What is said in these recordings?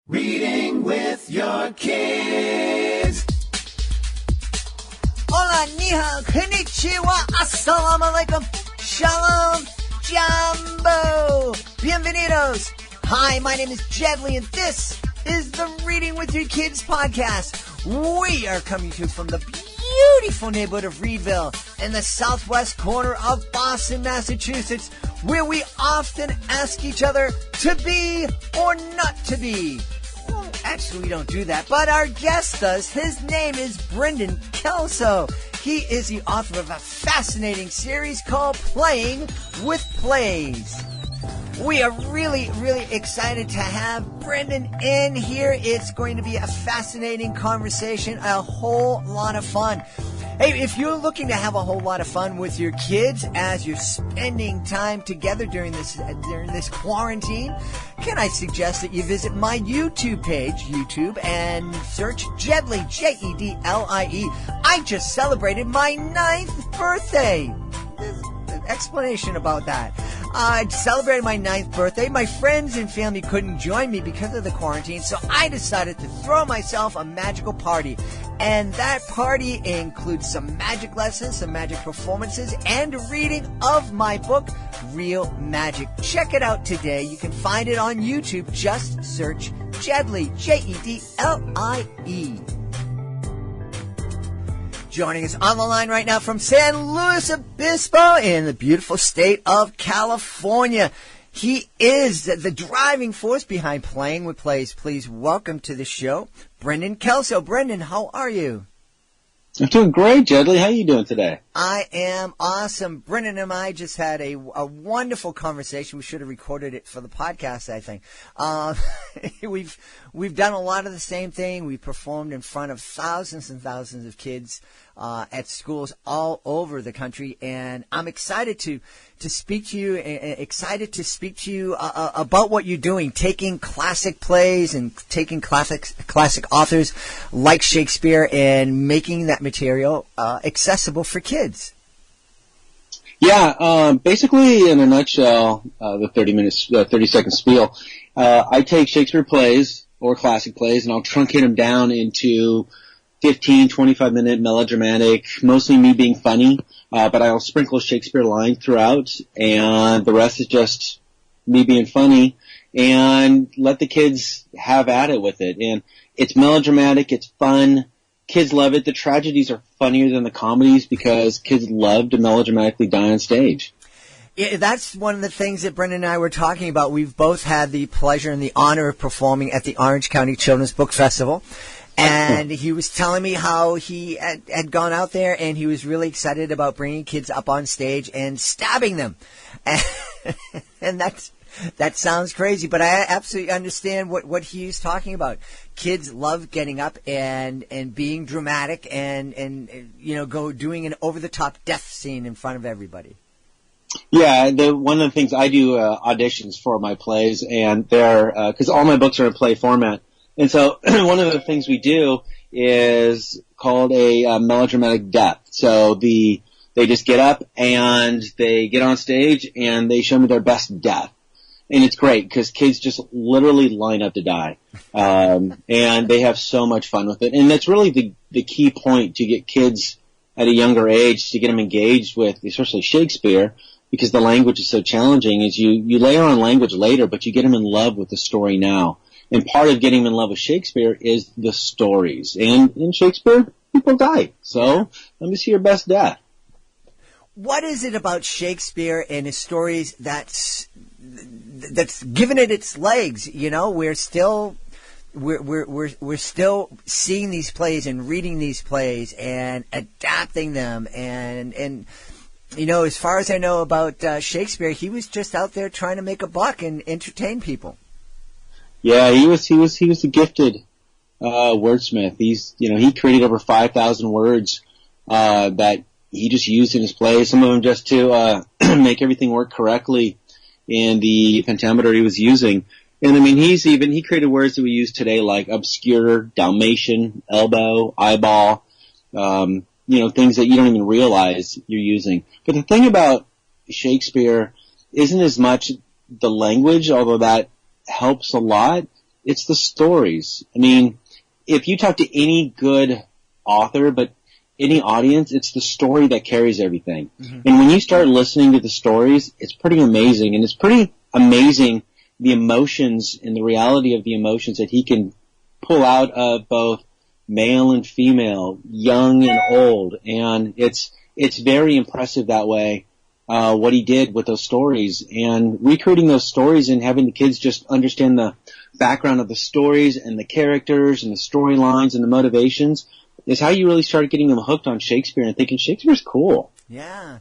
Reading with your kids. Hola, ni hao, konnichiwa, assalamu alaikum, shalom, jambo, bienvenidos. Hi, my name is Jedley, and this is the Reading with Your Kids podcast. We are coming to you from the beautiful neighborhood of Reedville in the southwest corner of Boston, Massachusetts, where we often ask each other to be or not to be. Well, actually, we don't do that, but our guest does. His name is Brendan Kelso. He is the author of a fascinating series called Playing with Plays. We are really, really excited to have Brendan in here. It's going to be a fascinating conversation, a whole lot of fun. Hey, if you're looking to have a whole lot of fun with your kids as you're spending time together during this quarantine, can I suggest that you visit my YouTube page, and search Jedlie, Jedlie. I just celebrated my 9th birthday. Explanation about that. I celebrated my 9th birthday. My friends and family couldn't join me because of the quarantine, so I decided to throw myself a magical party. And that party includes some magic lessons, some magic performances, and a reading of my book, Real Magic. Check it out today. You can find it on YouTube. Just search Jedlie, Jedlie. Joining us on the line right now from San Luis Obispo in the beautiful state of California. He is the driving force behind Playing with Plays. Please welcome to the show, Brendan Kelso. Brendan, how are you? I'm doing great, Jedlie. How are you doing today? I am awesome. Brendan and I just had a wonderful conversation. We should have recorded it for the podcast, I think. We've done a lot of the same thing. We performed in front of thousands and thousands of kids at schools all over the country, and I'm excited to speak to you, about what you're doing, taking classic plays and taking classic authors like Shakespeare and making that material accessible for kids. Yeah, basically, in a nutshell, the 30-second spiel, I take Shakespeare plays or classic plays, and I'll truncate them down into 15, 25-minute melodramatic, mostly me being funny, but I'll sprinkle Shakespeare lines throughout, and the rest is just me being funny, and let the kids have at it with it. And it's melodramatic, it's fun, kids love it. The tragedies are funnier than the comedies because kids love to melodramatically die on stage. Yeah, that's one of the things that Brendan and I were talking about. We've both had the pleasure and the honor of performing at the Orange County Children's Book Festival. And he was telling me how he had gone out there and he was really excited about bringing kids up on stage and stabbing them. And that sounds crazy, but I absolutely understand what he's talking about. Kids love getting up and being dramatic and doing an over-the-top death scene in front of everybody. Yeah, one of the things I do auditions for my plays, and they're because all my books are in play format. And so one of the things we do is called a melodramatic death. So they just get up and they get on stage and they show me their best death. And it's great because kids just literally line up to die. And they have so much fun with it. And that's really the key point to get kids at a younger age, to get them engaged with, especially Shakespeare, because the language is so challenging, is you layer on language later, but you get them in love with the story now. And part of getting them in love with Shakespeare is the stories. And in Shakespeare, people die. So let me see your best death. What is it about Shakespeare and his stories that's given it its legs? You know, we're still seeing these plays and reading these plays and adapting them. And as far as I know about Shakespeare, he was just out there trying to make a buck and entertain people. Yeah, he was a gifted wordsmith. He created over 5,000 words that he just used in his plays. Some of them just to make everything work correctly in the pentameter he was using. And I mean, he created words that we use today, like obscure, Dalmatian, elbow, eyeball, things that you don't even realize you're using. But the thing about Shakespeare isn't as much the language, although that helps a lot. it's the stories. I mean, if you talk to any good author, but any audience, it's the story that carries everything. Mm-hmm. And when you start listening to the stories, it's pretty amazing. And it's pretty amazing the emotions and the reality of the emotions that he can pull out of both male and female, young and old. And it's very impressive that way, what he did with those stories, and recreating those stories and having the kids just understand the background of the stories and the characters and the storylines and the motivations is how you really start getting them hooked on Shakespeare and thinking Shakespeare's cool. Yeah.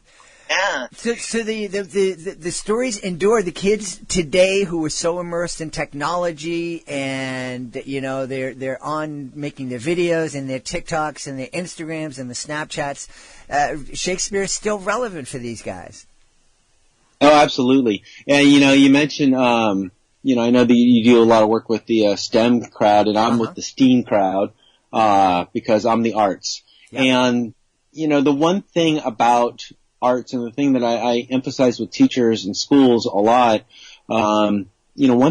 Yeah. So the stories endure. The kids today who are so immersed in technology and, they're on making their videos and their TikToks and their Instagrams and the Snapchats. Shakespeare is still relevant for these guys. Oh, absolutely. And, you mentioned, I know that you do a lot of work with the STEM crowd, and I'm with the STEAM crowd, because I'm the arts. Yep. And, the one thing about arts, and the thing that I emphasize with teachers in schools a lot, one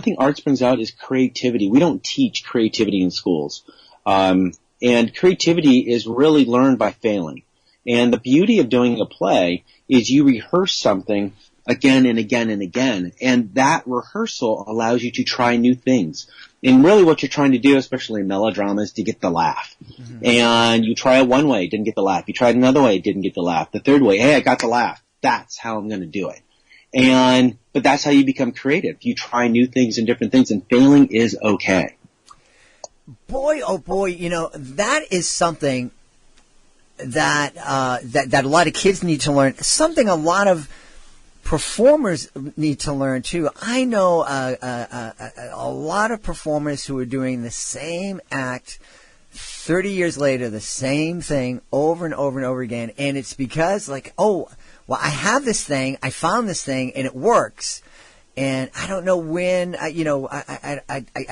thing arts brings out is creativity. We don't teach creativity in schools. And creativity is really learned by failing. And the beauty of doing a play is you rehearse something again and again and again. And that rehearsal allows you to try new things. And really what you're trying to do, especially in melodrama, is to get the laugh. Mm-hmm. And you try it one way, didn't get the laugh. You tried another way, didn't get the laugh. The third way, hey, I got the laugh. That's how I'm going to do it. But that's how you become creative. You try new things and different things, and failing is okay. Boy, oh boy, that is something that a lot of kids need to learn. Something a lot of performers need to learn too. I know a lot of performers who are doing the same act 30 years later, the same thing over and over and over again, and it's because I have this thing, I found this thing, and it works. And I don't know when, I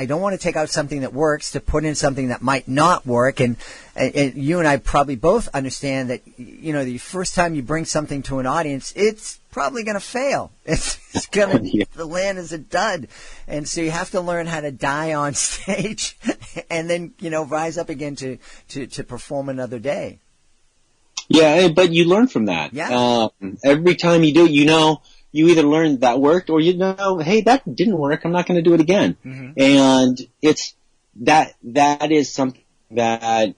don't want to take out something that works to put in something that might not work. And you and I probably both understand that, the first time you bring something to an audience, it's probably going to fail. It's going to land as a dud. And so you have to learn how to die on stage and then, rise up again to perform another day. Yeah, but you learn from that. Yeah. Every time you do it, you either learn that worked or hey, that didn't work, I'm not going to do it again. Mm-hmm. And it's that is something that,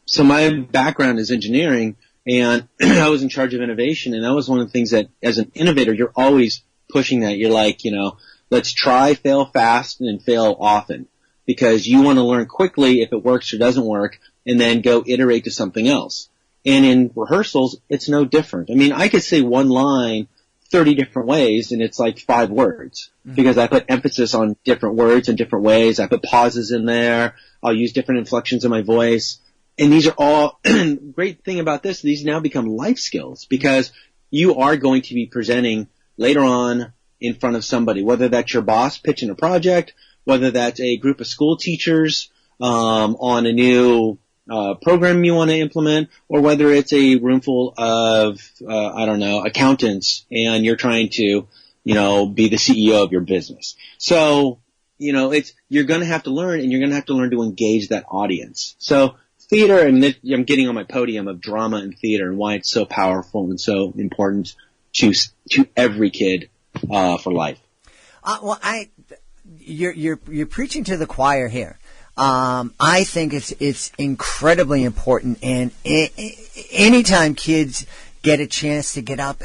so my background is engineering, and I was in charge of innovation, and that was one of the things that as an innovator, you're always pushing that. You're like, let's try, fail fast, and fail often, because you want to learn quickly if it works or doesn't work, and then go iterate to something else. And in rehearsals, it's no different. I mean, I could say one line 30 different ways, and it's like 5 words, because I put emphasis on different words in different ways. I put pauses in there. I'll use different inflections in my voice. And these are all, great thing about this, these now become life skills, because you are going to be presenting later on in front of somebody, whether that's your boss pitching a project, whether that's a group of school teachers on a new program you want to implement, or whether it's a room full of, accountants, and you're trying to, be the CEO of your business. So, you're going to have to learn, and you're going to have to learn to engage that audience. So theater, and I'm getting on my podium of drama and theater and why it's so powerful and so important to every kid, for life. You're preaching to the choir here. I think it's incredibly important, and anytime kids get a chance to get up,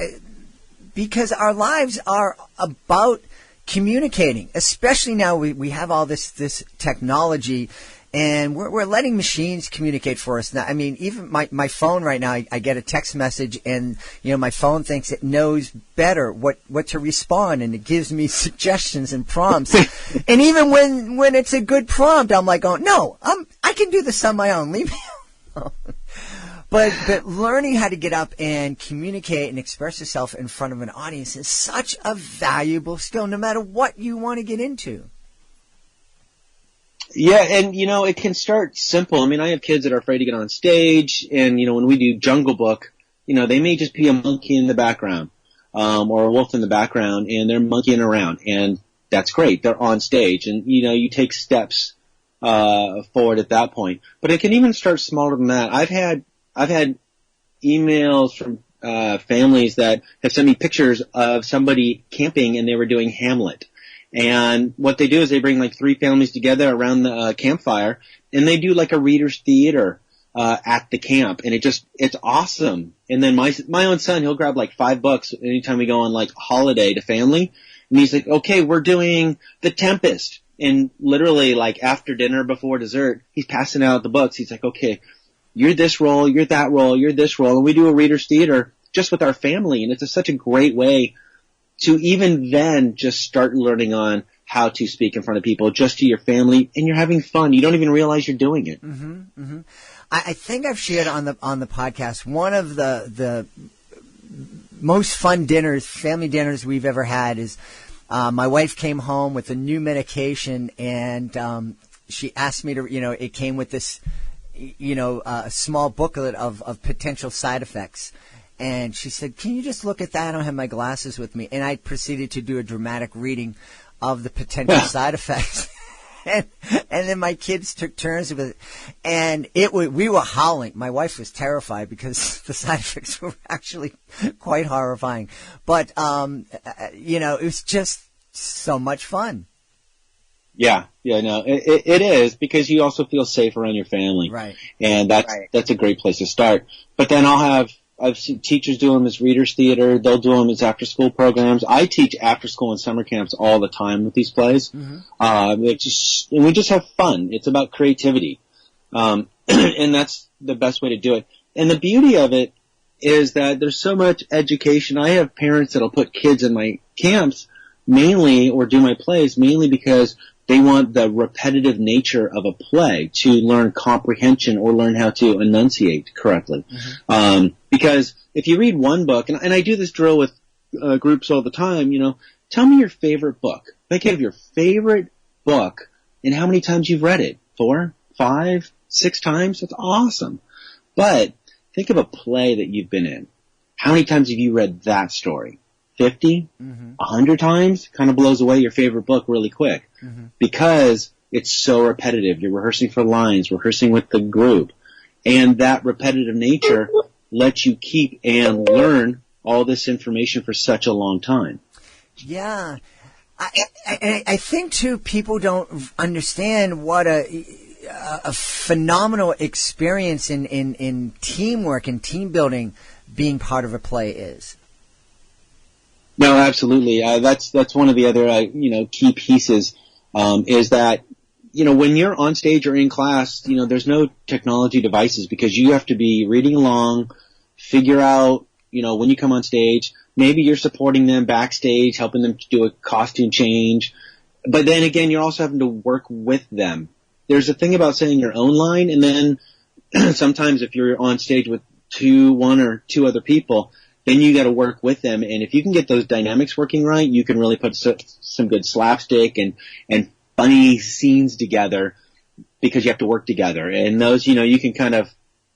because our lives are about communicating, especially now we have all this technology, and we're letting machines communicate for us now. I mean, even my phone right now, I get a text message, and my phone thinks it knows better what to respond, and it gives me suggestions and prompts. And even when it's a good prompt, I'm like, no, I can do this on my own. Leave me alone. But learning how to get up and communicate and express yourself in front of an audience is such a valuable skill, no matter what you want to get into. Yeah, and it can start simple. I mean, I have kids that are afraid to get on stage, and when we do Jungle Book, they may just be a monkey in the background, or a wolf in the background, and they're monkeying around. And that's great. They're on stage, and you take steps forward at that point. But it can even start smaller than that. I've had emails from families that have sent me pictures of somebody camping, and they were doing Hamlet. And what they do is they bring like 3 families together around the campfire, and they do like a reader's theater at the camp, and it's awesome. And then my own son, he'll grab like 5 books anytime we go on like holiday to family, and he's like, okay, we're doing The Tempest. And literally, like, after dinner, before dessert, he's passing out the books. He's like, okay, you're this role, you're that role, you're this role. And we do a reader's theater just with our family. And it's such a great way to even then just start learning on how to speak in front of people, just to your family. And you're having fun. You don't even realize you're doing it. Mm-hmm, mm-hmm. I think I've shared on the podcast, one of the most fun family dinners we've ever had is my wife came home with a new medication, and she asked me to, it came with this, a small booklet of potential side effects. And she said, can you just look at that? I don't have my glasses with me. And I proceeded to do a dramatic reading of the potential side effects. And then my kids took turns with it. And we were howling. My wife was terrified because the side effects were actually quite horrifying. But, it was just so much fun. Yeah, no, it is, because you also feel safe around your family. Right. And that's a great place to start. But then I've seen teachers do them as readers theater. They'll do them as after school programs. I teach after school and summer camps all the time with these plays. Mm-hmm. We just have fun. It's about creativity. And that's the best way to do it. And the beauty of it is that there's so much education. I have parents that'll put kids in my camps mainly, or do my plays mainly because they want the repetitive nature of a play to learn comprehension or learn how to enunciate correctly. Mm-hmm. Because if you read one book, and I do this drill with groups all the time, tell me your favorite book. Think of your favorite book and how many times you've read it. 4, 5, 6 times? That's awesome. But think of a play that you've been in. How many times have you read that story? 50? Mm-hmm. 100 times? Kind of blows away your favorite book really quick. Mm-hmm. Because it's so repetitive. You're rehearsing for lines, rehearsing with the group. And that repetitive nature lets you keep and learn all this information for such a long time. Yeah. I think, too, people don't understand what a phenomenal experience in teamwork and team building being part of a play is. No, absolutely. That's one of the other, key pieces, is that, when you're on stage or in class, there's no technology devices, because you have to be reading along, figure out, when you come on stage, maybe you're supporting them backstage, helping them to do a costume change. But then again, you're also having to work with them. There's a thing about saying your own line, and then sometimes if you're on stage with 1 or 2 other people, then you got to work with them. And if you can get those dynamics working right, you can really put some good slapstick and funny scenes together, because you have to work together. And those, you can kind of,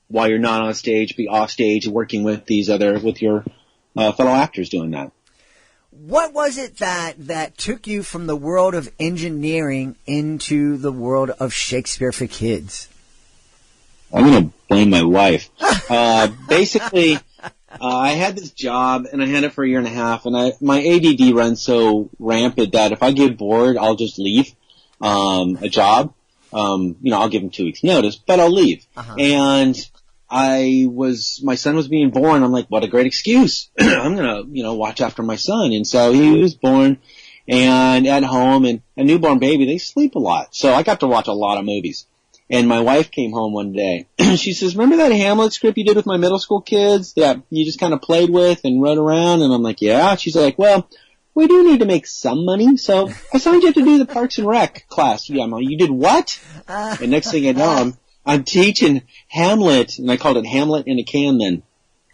while you're not on stage, be off stage working with your fellow actors doing that. What was it that took you from the world of engineering into the world of Shakespeare for kids? I'm going to blame my wife. Basically, I had this job, and I had it for a year and a half, and my ADD runs so rampant that if I get bored, I'll just leave a job. I'll give them 2 weeks notice, but I'll leave. Uh-huh. And my son was being born. I'm like, what a great excuse. I'm going to, watch after my son. And so he was born, and at home, and a newborn baby, they sleep a lot. So I got to watch a lot of movies. And my wife came home one day. She says, remember that Hamlet script you did with my middle school kids that you just kind of played with and wrote around? And I'm like, yeah. She's like, well, we do need to make some money, so I signed you up to do the Parks and Rec class. Yeah, Mom, you did what? And next thing I know, I'm teaching Hamlet, and I called it Hamlet in a Can then.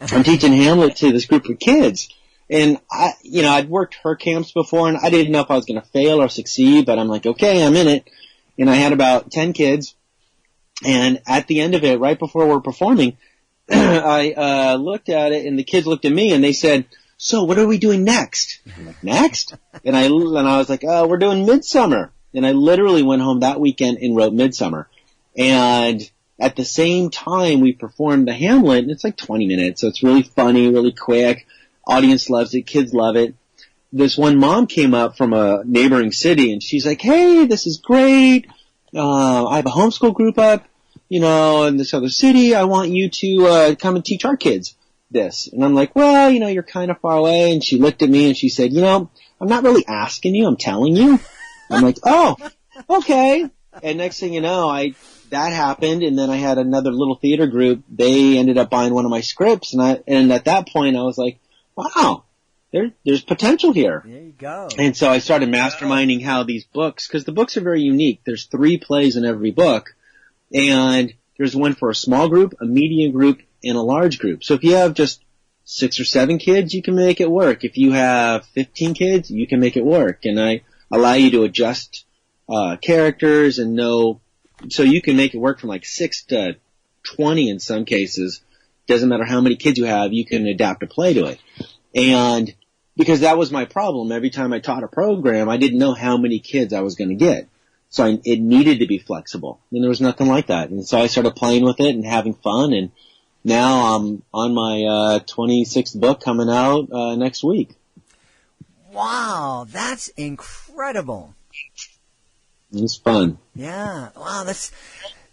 I'm teaching Hamlet to this group of kids. And I'd worked her camps before, and I didn't know if I was going to fail or succeed, but I'm like, okay, I'm in it. And I had about 10 kids. And at the end of it, right before we're performing, I looked at it, and the kids looked at me, and they said, so what are we doing next? I'm like, next? And I was like, oh, we're doing Midsummer. And I literally went home that weekend and wrote Midsummer. And at the same time, we performed the Hamlet, and it's like 20 minutes, so it's really funny, really quick. Audience loves it. Kids love it. This one mom came up from a neighboring city, and she's like, hey, this is great. I have a homeschool group up, in this other city. I want you to come and teach our kids this. And I'm like, well, you're kind of far away. And she looked at me and she said, I'm not really asking you. I'm telling you. I'm like, oh, okay. And next thing you know, that happened. And then I had another little theater group. They ended up buying one of my scripts. And at that point I was like, wow, there's potential here. There you go. And so I started masterminding how these books, because the books are very unique. There's 3 plays in every book. And there's one for a small group, a medium group, and a large group. So if you have just 6 or 7 kids, you can make it work. If you have 15 kids, you can make it work. And I allow you to adjust characters and so you can make it work from like 6 to 20 in some cases. Doesn't matter how many kids you have, you can adapt a play to it. And because that was my problem, every time I taught a program, I didn't know how many kids I was going to get. So it needed to be flexible. And there was nothing like that. And so I started playing with it and having fun. And now I'm on my 26th book coming out next week. Wow, that's incredible. It's fun. Yeah, wow, that's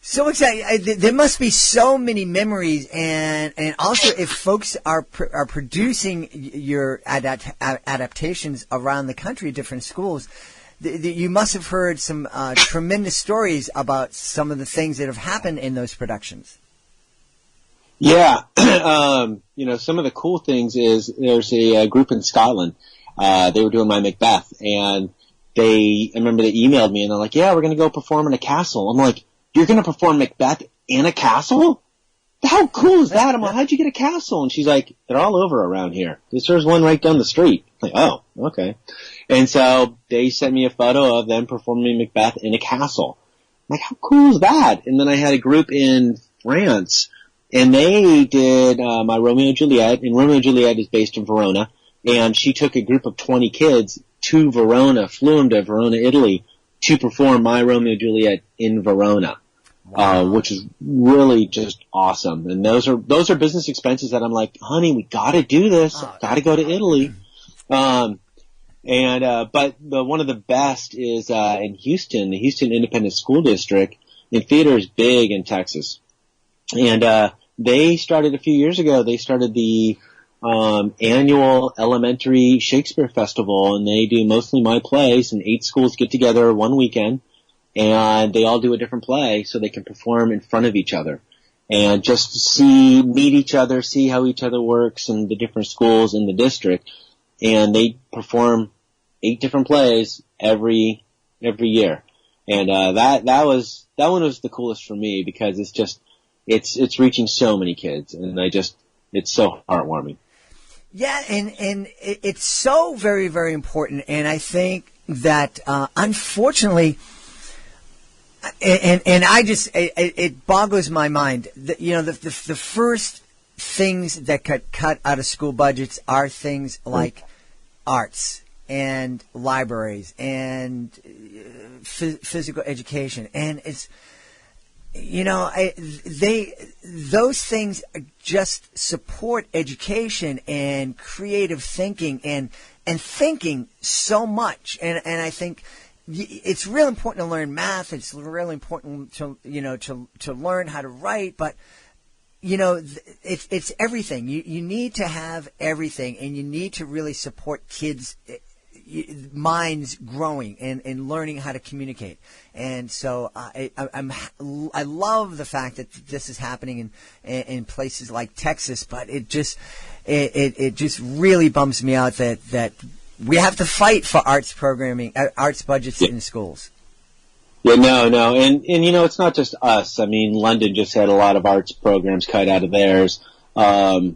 so exciting. There must be so many memories, and also if folks are producing your adaptations around the country, different schools, you must have heard some tremendous stories about some of the things that have happened in those productions. Yeah, some of the cool things is there's a group in Scotland. They were doing my Macbeth, and I remember they emailed me and they're like, yeah, we're going to go perform in a castle. I'm like, you're going to perform Macbeth in a castle? How cool is that? I'm like, how'd you get a castle? And she's like, they're all over around here. There's one right down the street. I'm like, oh, okay. And so they sent me a photo of them performing Macbeth in a castle. I'm like, how cool is that? And then I had a group in France, and they did my Romeo and Juliet, and Romeo and Juliet is based in Verona, and she took a group of 20 kids to Verona, flew them to Verona, Italy, to perform my Romeo and Juliet in Verona. Wow. Which is really just awesome. And those are business expenses that I'm like, honey, we gotta do this. Gotta go to Italy. But one of the best is, in Houston, the Houston Independent School District, and theater is big in Texas. And, they started a few years ago, they started the, annual elementary Shakespeare festival, and they do mostly my plays, and 8 schools get together one weekend. And they all do a different play so they can perform in front of each other and just meet each other, see how each other works in the different schools in the district. And they perform 8 different plays every year. And, that one was the coolest for me because it's reaching so many kids, and it's so heartwarming. Yeah. And it's so very, very important. And I think that, unfortunately, and it boggles my mind. The first things that get cut out of school budgets are things like arts and libraries and physical education, and it's those things just support education and creative thinking and thinking so much, and I think. It's real important to learn math. It's really important to learn how to write. But it's everything. You need to have everything, and you need to really support kids' minds growing and learning how to communicate. And so I love the fact that this is happening in places like Texas. But it just really bums me out that. We have to fight for arts programming, arts budgets in schools. Yeah, no. And it's not just us. I mean, London just had a lot of arts programs cut out of theirs. And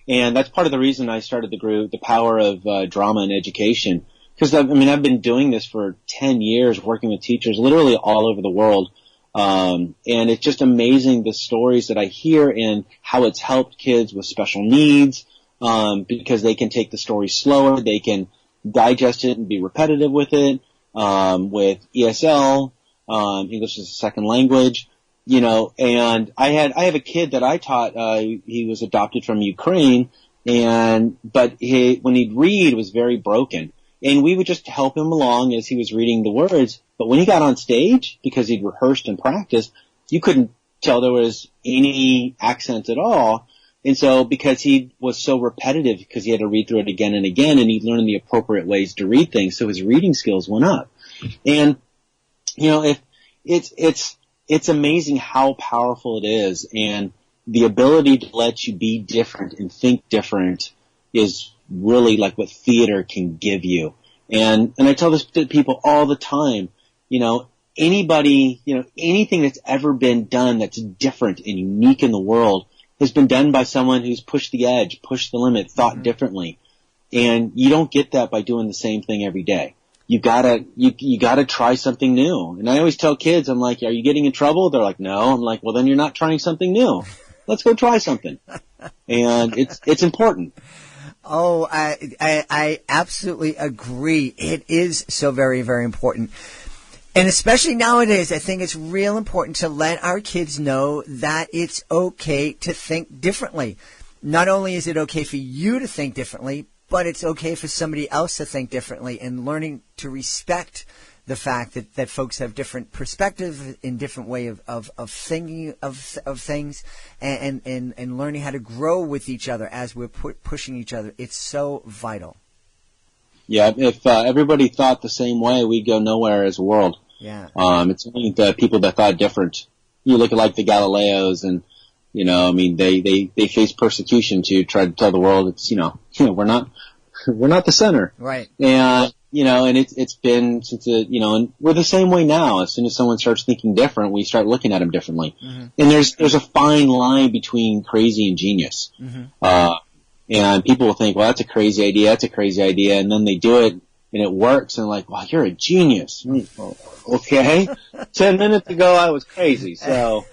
that's part of the reason I started the group, The Power of Drama in Education. Because, I've been doing this for 10 years, working with teachers literally all over the world. And it's just amazing the stories that I hear and how it's helped kids with special needs, because they can take the story slower, they can digest it and be repetitive with it, with ESL, English as a second language, and I have a kid that I taught, he was adopted from Ukraine, but when he'd read, was very broken. And we would just help him along as he was reading the words. But when he got on stage, because he'd rehearsed and practiced, you couldn't tell there was any accent at all. And so because he was so repetitive, because he had to read through it again and again, and he learned the appropriate ways to read things, so his reading skills went up. And, if it's amazing how powerful it is, and the ability to let you be different and think different is really like what theater can give you. And I tell this to people all the time, anybody, anything that's ever been done that's different and unique in the world has been done by someone who's pushed the edge, pushed the limit, thought differently. And you don't get that by doing the same thing every day. You gotta try something new. And I always tell kids, I'm like, are you getting in trouble? They're like, no. I'm like, well, then you're not trying something new. Let's go try something. And it's important. Oh, I absolutely agree. It is so very, very important. And especially nowadays, I think it's real important to let our kids know that it's okay to think differently. Not only is it okay for you to think differently, but it's okay for somebody else to think differently, and learning to respect the fact that folks have different perspectives and different way of thinking of things, and learning how to grow with each other as we're pushing each other. It's so vital. Yeah, if everybody thought the same way, we'd go nowhere as a world. Yeah. It's only the people that thought different. You look at like the Galileos, and they face persecution to try to tell the world it's we're not the center. Right. And and it's been since and we're the same way now. As soon as someone starts thinking different, we start looking at them differently. Mm-hmm. And there's a fine line between crazy and genius. Mm-hmm. And people will think, well, that's a crazy idea, and then they do it and it works, and like, wow, you're a genius. Okay. 10 minutes ago I was crazy, so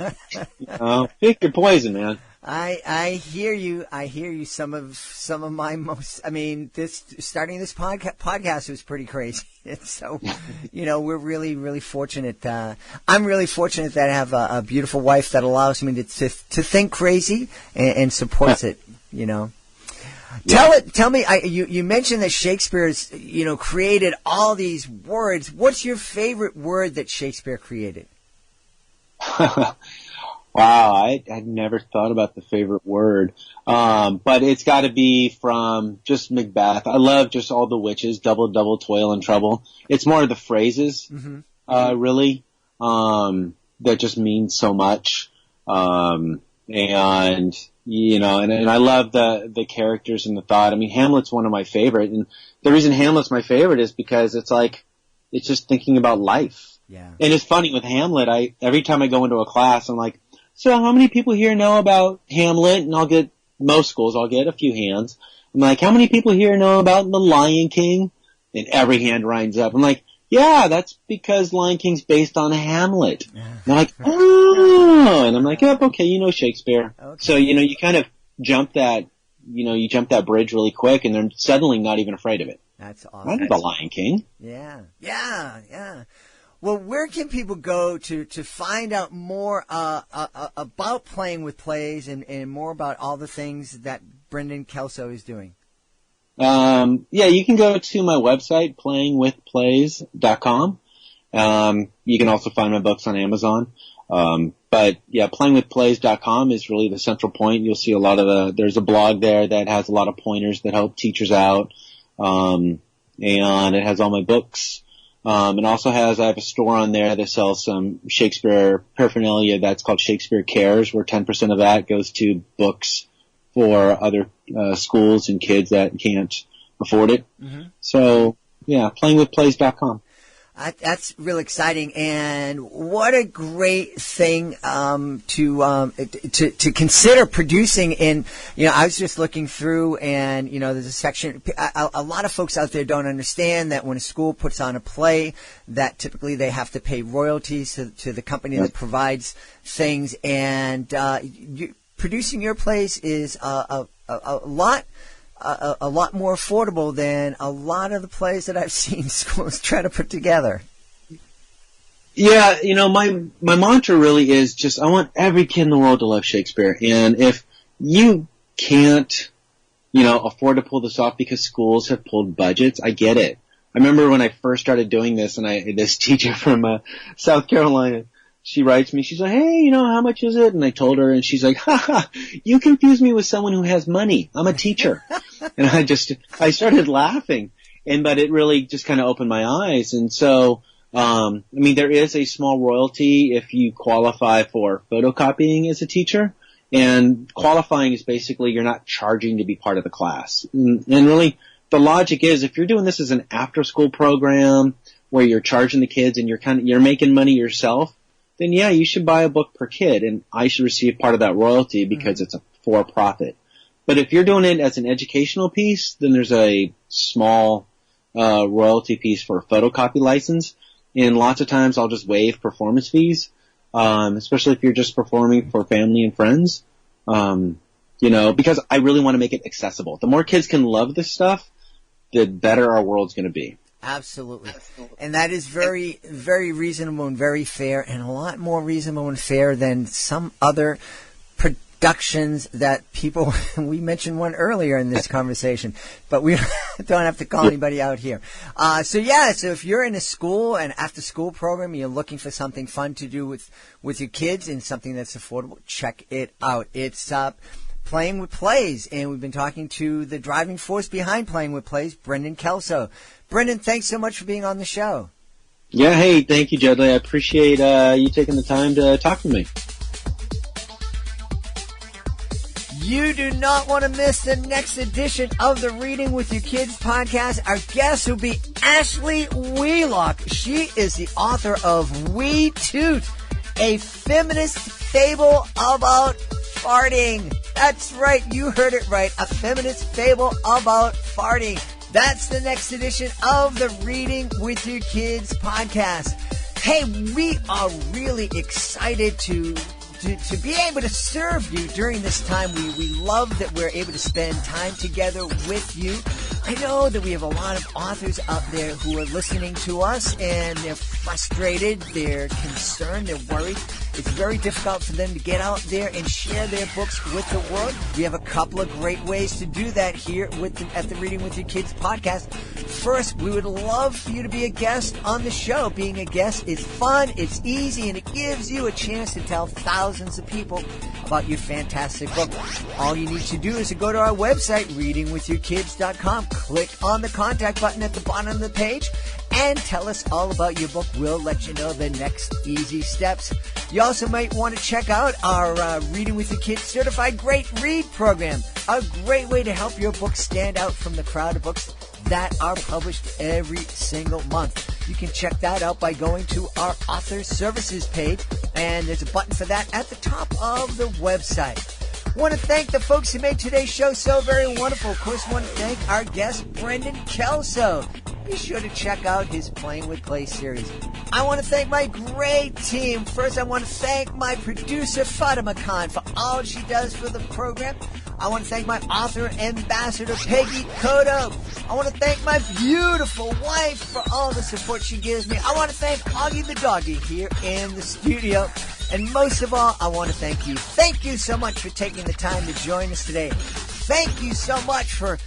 pick your poison, man. I hear you. I hear you. Some of my most. I mean, starting this podcast was pretty crazy. So, we're really, really fortunate. I'm really fortunate that I have a beautiful wife that allows me to think crazy and supports it. Tell me. You mentioned that Shakespeare's created all these words. What's your favorite word that Shakespeare created? Wow, I'd never thought about the favorite word. But it's got to be from just Macbeth. I love just all the witches, double, double, toil, and trouble. It's more of the phrases, really, that just mean so much. And I love the characters and the thought. I mean, Hamlet's one of my favorite, and the reason Hamlet's my favorite is because it's just thinking about life. Yeah. And it's funny with Hamlet, every time I go into a class, I'm like, so how many people here know about Hamlet? And most schools, I'll get a few hands. I'm like, how many people here know about The Lion King? And every hand rises up. I'm like, yeah, that's because Lion King's based on Hamlet. And they're like, oh, and I'm like, yep, okay, Shakespeare. Okay. So, you kind of jump that bridge really quick, and they're suddenly not even afraid of it. That's awesome. I know The Lion King. Yeah. Well, where can people go to find out more about playing with plays and more about all the things that Brendan Kelso is doing? You can go to my website, playingwithplays.com. You can also find my books on Amazon. Playingwithplays.com is really the central point. You'll see a lot of there's a blog there that has a lot of pointers that help teachers out. And it has all my books. It also I have a store on there that sells some Shakespeare paraphernalia that's called Shakespeare Cares, where 10% of that goes to books for other schools and kids that can't afford it. Mm-hmm. So, playingwithplays.com. That's real exciting, and what a great thing to consider producing. And I was just looking through, and there's a section. A lot of folks out there don't understand that when a school puts on a play, that typically they have to pay royalties to the company that provides things. And producing your plays is a a lot more affordable than a lot of the plays that I've seen schools try to put together. Yeah, my mantra really is just I want every kid in the world to love Shakespeare. And if you can't, afford to pull this off because schools have pulled budgets, I get it. I remember when I first started doing this, and this teacher from South Carolina, she writes me, she's like, hey, how much is it? And I told her, and she's like, you confuse me with someone who has money. I'm a teacher. And I started laughing, but it really just kind of opened my eyes. And so, there is a small royalty if you qualify for photocopying as a teacher. And qualifying is basically you're not charging to be part of the class. And really, the logic is if you're doing this as an after-school program where you're charging the kids and you're making money yourself, then yeah, you should buy a book per kid, and I should receive part of that royalty because it's a for-profit. But if you're doing it as an educational piece, then there's a small royalty piece for a photocopy license. And lots of times I'll just waive performance fees, especially if you're just performing for family and friends, because I really want to make it accessible. The more kids can love this stuff, the better our world's going to be. Absolutely. And that is very, very reasonable and very fair, and a lot more reasonable and fair than some other productions that people, we mentioned one earlier in this conversation, but we don't have to call anybody out here. So if you're in a school, an after-school program, you're looking for something fun to do with your kids and something that's affordable, check it out. It's Playing with Plays, and we've been talking to the driving force behind Playing with Plays, Brendan Kelso. Brendan, thanks so much for being on the show. Yeah, hey, thank you, Jedley. I appreciate you taking the time to talk to me. You do not want to miss the next edition of the Reading with Your Kids podcast. Our guest will be Ashley Wheelock. She is the author of We Toot, a feminist fable about farting. That's right, you heard it right. A feminist fable about farting. That's the next edition of the Reading with Your Kids podcast. Hey, we are really excited to be able to serve you during this time. We love that we're able to spend time together with you. I know that we have a lot of authors out there who are listening to us, and they're frustrated, they're concerned, they're worried. It's very difficult for them to get out there and share their books with the world. We have a couple of great ways to do that here at the Reading with Your Kids podcast. First, we would love for you to be a guest on the show. Being a guest is fun, it's easy, and it gives you a chance to tell thousands of people about your fantastic book. All you need to do is to go to our website, readingwithyourkids.com. Click on the contact button at the bottom of the page and tell us all about your book. We'll let you know the next easy steps. You also might want to check out our Reading with Your Kids Certified Great Read program, a great way to help your book stand out from the crowd of books that are published every single month. You can check that out by going to our author services page, and there's a button for that at the top of the website. Want to thank the folks who made today's show so very wonderful. Of course, want to thank our guest, Brendan Kelso. Be sure to check out his Playing with Play series. I want to thank my great team. First, I want to thank my producer, Fatima Khan, for all she does for the program. I want to thank my author ambassador, Peggy Cotto. I want to thank my beautiful wife for all the support she gives me. I want to thank Augie the doggy here in the studio. And most of all, I want to thank you. Thank you so much for taking the time to join us today. Thank you so much for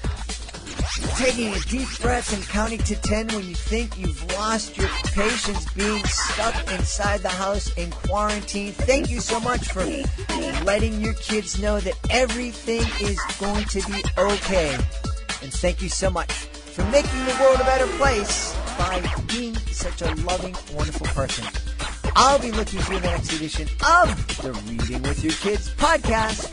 taking a deep breath and counting to 10 when you think you've lost your patience being stuck inside the house in quarantine. Thank you so much for letting your kids know that everything is going to be okay. And thank you so much for making the world a better place by being such a loving, wonderful person. I'll be looking for the next edition of the Reading with Your Kids podcast